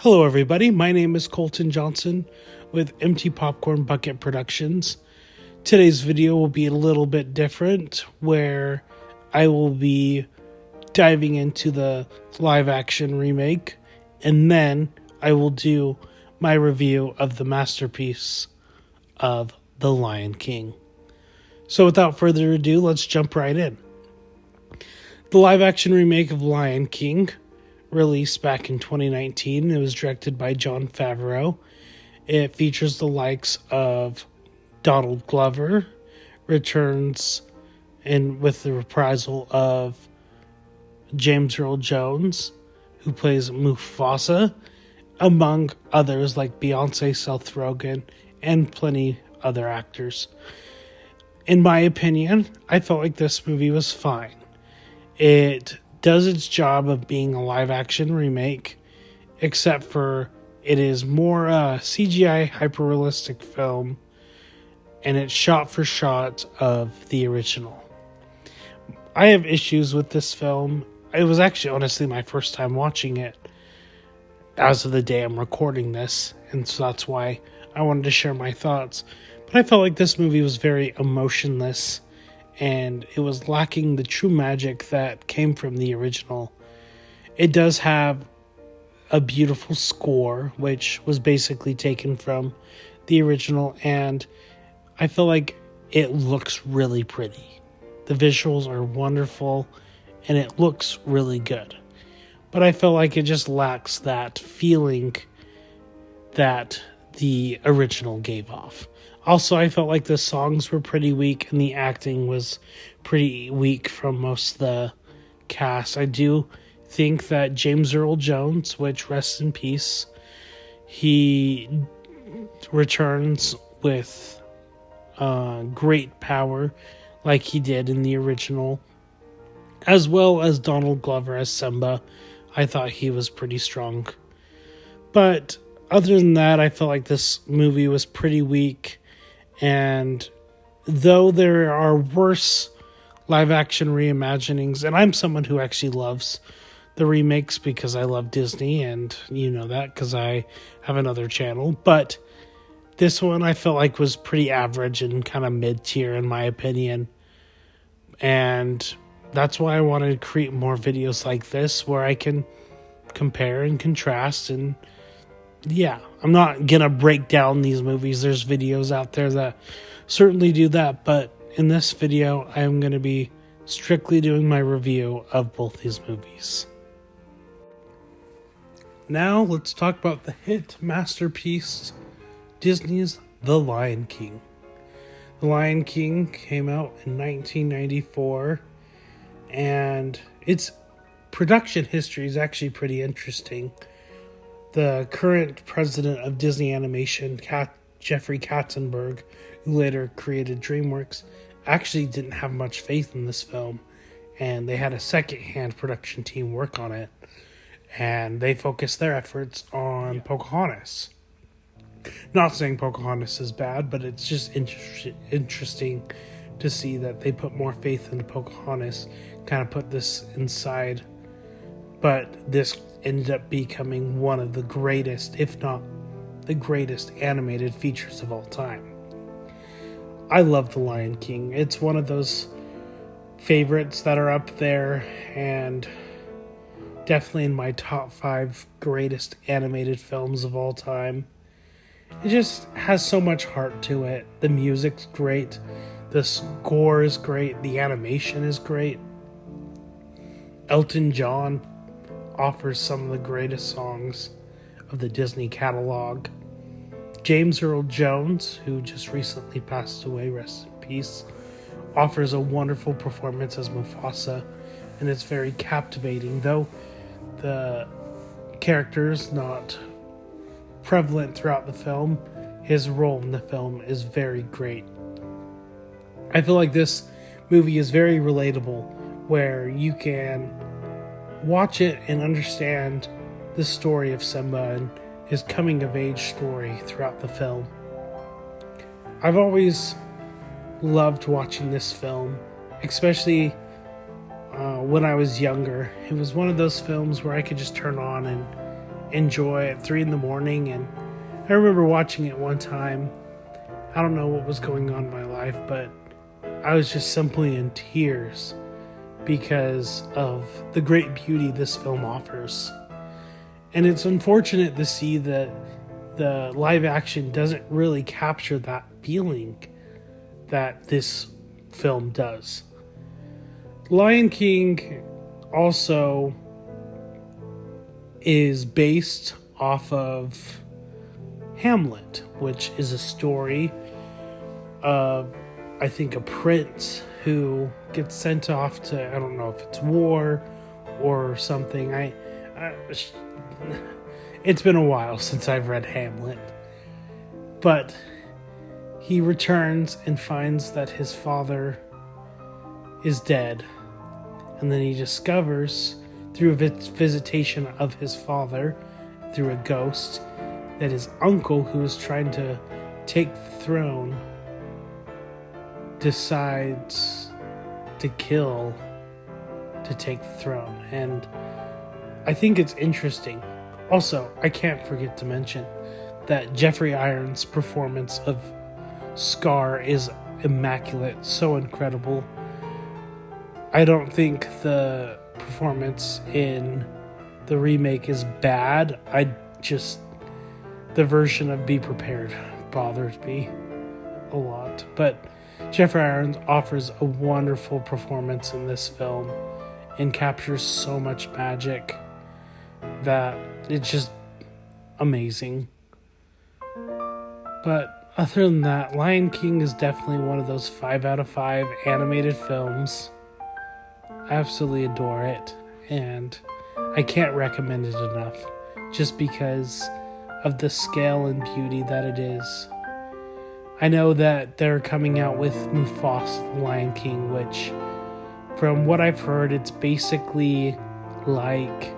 Hello, everybody. My name is Colton Johnson with Empty Popcorn Bucket Productions. Today's video will be a little bit different, where I will be diving into the live action remake, and then I will do my review of the masterpiece of The Lion King. So without further ado, let's jump right in. The live action remake of Lion King released back in 2019. It was directed by Jon Favreau. It features the likes of Donald Glover, returns and with the reprisal of James Earl Jones, who plays Mufasa, among others like Beyonce, Seth Rogen, and plenty other actors. In my opinion, I felt like this movie was fine. It does its job of being a live-action remake, except for it is more a CGI hyper-realistic film, and it's shot for shot of the original. I have issues with this film. It was actually honestly my first time watching it as of the day I'm recording this, and so that's why I wanted to share my thoughts. But I felt like this movie was very emotionless, and it was lacking the true magic that came from the original. It does have a beautiful score, which was basically taken from the original, and I feel like it looks really pretty. The visuals are wonderful, and it looks really good. But I feel like it just lacks that feeling that the original gave off. Also, I felt like the songs were pretty weak and the acting was pretty weak from most of the cast. I do think that James Earl Jones, which rests in peace, he returns with great power like he did in the original, as well as Donald Glover as Simba. I thought he was pretty strong. But other than that, I felt like this movie was pretty weak. And though there are worse live-action reimaginings, and I'm someone who actually loves the remakes because I love Disney, and you know that because I have another channel, but this one I felt like was pretty average and kind of mid-tier in my opinion. And that's why I wanted to create more videos like this where I can compare and contrast. And yeah, I'm not gonna break down these movies. There's videos out there that certainly do that, but in this video I am gonna be strictly doing my review of both these movies. Now let's talk about the hit masterpiece, Disney's The Lion King. The Lion King came out in 1994, and its production history is actually pretty interesting. The current president of Disney Animation, Jeffrey Katzenberg, who later created DreamWorks, actually didn't have much faith in this film, and they had a second-hand production team work on it, and they focused their efforts on Pocahontas. Not saying Pocahontas is bad, but it's just interesting to see that they put more faith into Pocahontas, kind of put this inside, but this ended up becoming one of the greatest, if not the greatest, animated features of all time. I love The Lion King. It's one of those favorites that are up there, and definitely in my top 5 greatest animated films of all time. It just has so much heart to it. The music's great, the score is great, the animation is great. Elton John offers some of the greatest songs of the Disney catalog. James Earl Jones, who just recently passed away, rest in peace, offers a wonderful performance as Mufasa, and it's very captivating, though the character is not prevalent throughout the film. His role in the film is very great. I feel like this movie is very relatable, where you can watch it and understand the story of Simba and his coming-of-age story throughout the film. I've always loved watching this film, especially when I was younger. It was one of those films where I could just turn on and enjoy at 3 in the morning. And I remember watching it one time. I don't know what was going on in my life, but I was just simply in tears because of the great beauty this film offers. And it's unfortunate to see that the live action doesn't really capture that feeling that this film does. Lion King also is based off of Hamlet, which is a story of, I think, a prince who gets sent off to, I don't know if it's war or something. It's been a while since I've read Hamlet. But he returns and finds that his father is dead. And then he discovers, through a visitation of his father, through a ghost, that his uncle, who is trying to take the throne, decides to kill to take the throne. And I think it's interesting. Also, I can't forget to mention that Jeffrey Irons' performance of Scar is immaculate, so incredible. I don't think the performance in the remake is bad. The version of Be Prepared bothers me a lot. But Jeffrey Irons offers a wonderful performance in this film and captures so much magic that it's just amazing. But other than that, Lion King is definitely one of those 5 out of 5 animated films. I absolutely adore it, and I can't recommend it enough, just because of the scale and beauty that it is. I know that they're coming out with Mufasa the Lion King, which, from what I've heard, it's basically like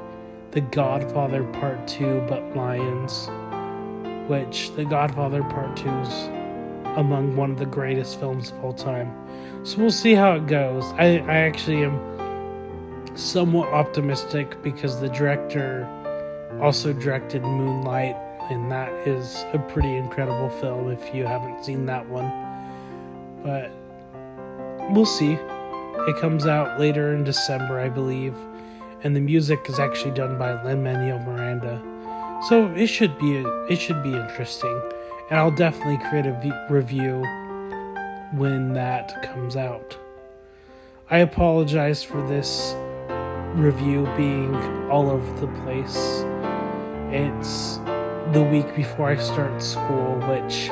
The Godfather Part 2, but lions, which The Godfather Part 2 is among one of the greatest films of all time. So we'll see how it goes. I actually am somewhat optimistic because the director also directed Moonlight, and that is a pretty incredible film if you haven't seen that one. But we'll see. It comes out later in December, I believe, and the music is actually done by Lin-Manuel Miranda. So it should be interesting, and I'll definitely create a review when that comes out. I apologize for this review being all over the place. It's the week before I start school, which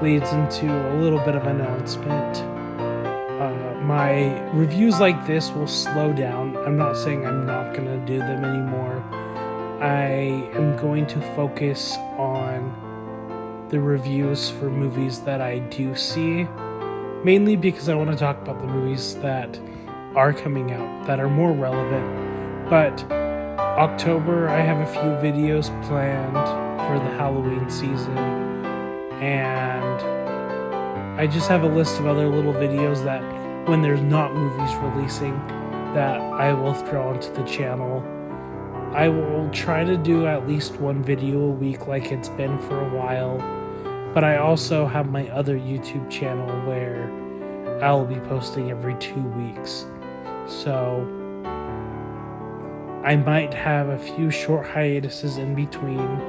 leads into a little bit of an announcement. My reviews like this will slow down. I'm not saying I'm not going to do them anymore. I am going to focus on the reviews for movies that I do see, mainly because I want to talk about the movies that are coming out that are more relevant. But October, I have a few videos planned for the Halloween season, and I just have a list of other little videos that, when there's not movies releasing, that I will throw onto the channel. I will try to do at least one video a week like it's been for a while, but I also have my other YouTube channel where I'll be posting every 2 weeks. So I might have a few short hiatuses in between,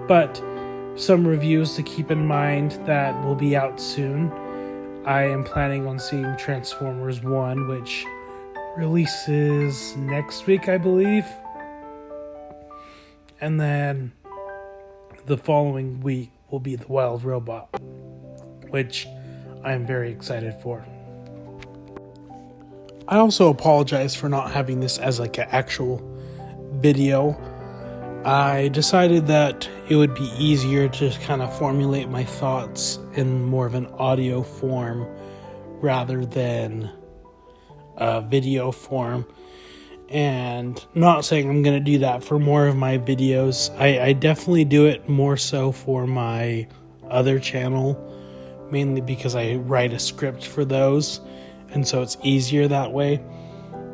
but some reviews to keep in mind that will be out soon. I am planning on seeing Transformers 1, which releases next week, I believe. And then the following week will be The Wild Robot, which I am very excited for. I also apologize for not having this as like an actual video. I decided that it would be easier to kind of formulate my thoughts in more of an audio form rather than a video form. And not saying I'm going to do that for more of my videos. I definitely do it more so for my other channel, mainly because I write a script for those, and so it's easier that way.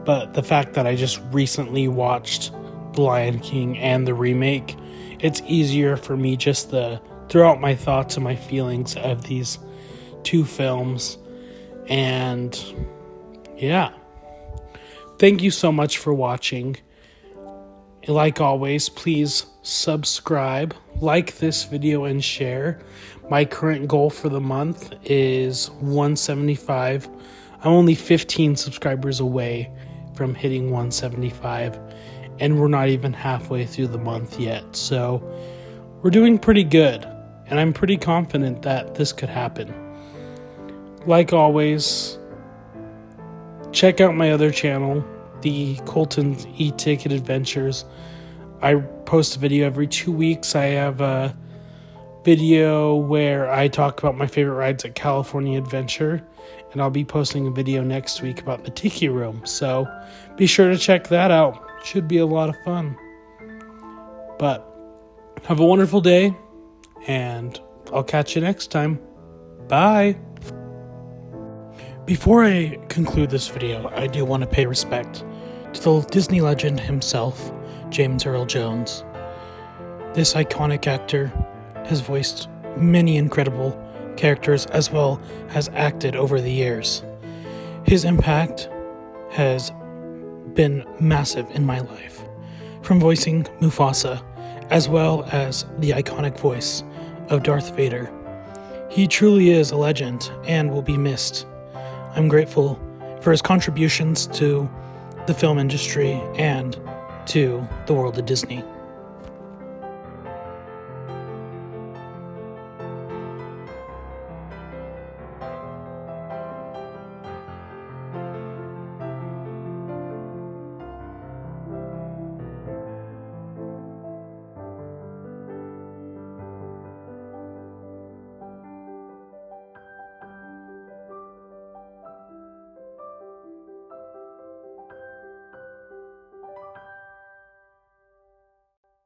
But the fact that I just recently watched The Lion King and the remake, it's easier for me just to throw out my thoughts and my feelings of these two films. And yeah, thank you so much for watching. Like always, please subscribe, like this video, and share. My current goal for the month is 175. I'm only 15 subscribers away from hitting 175, and we're not even halfway through the month yet. So we're doing pretty good, and I'm pretty confident that this could happen. Like always, check out my other channel, the Colton's E-Ticket Adventures. I post a video every 2 weeks. I have a video where I talk about my favorite rides at California Adventure, and I'll be posting a video next week about the Tiki Room. So be sure to check that out. Should be a lot of fun. But have a wonderful day, and I'll catch you next time. Bye. Before I conclude this video, I do want to pay respect to the Disney legend himself, James Earl Jones. This iconic actor has voiced many incredible characters as well as acted over the years. His impact has been massive in my life, from voicing Mufasa as well as the iconic voice of Darth Vader. He truly is a legend and will be missed. I'm grateful for his contributions to the film industry and to the world of Disney.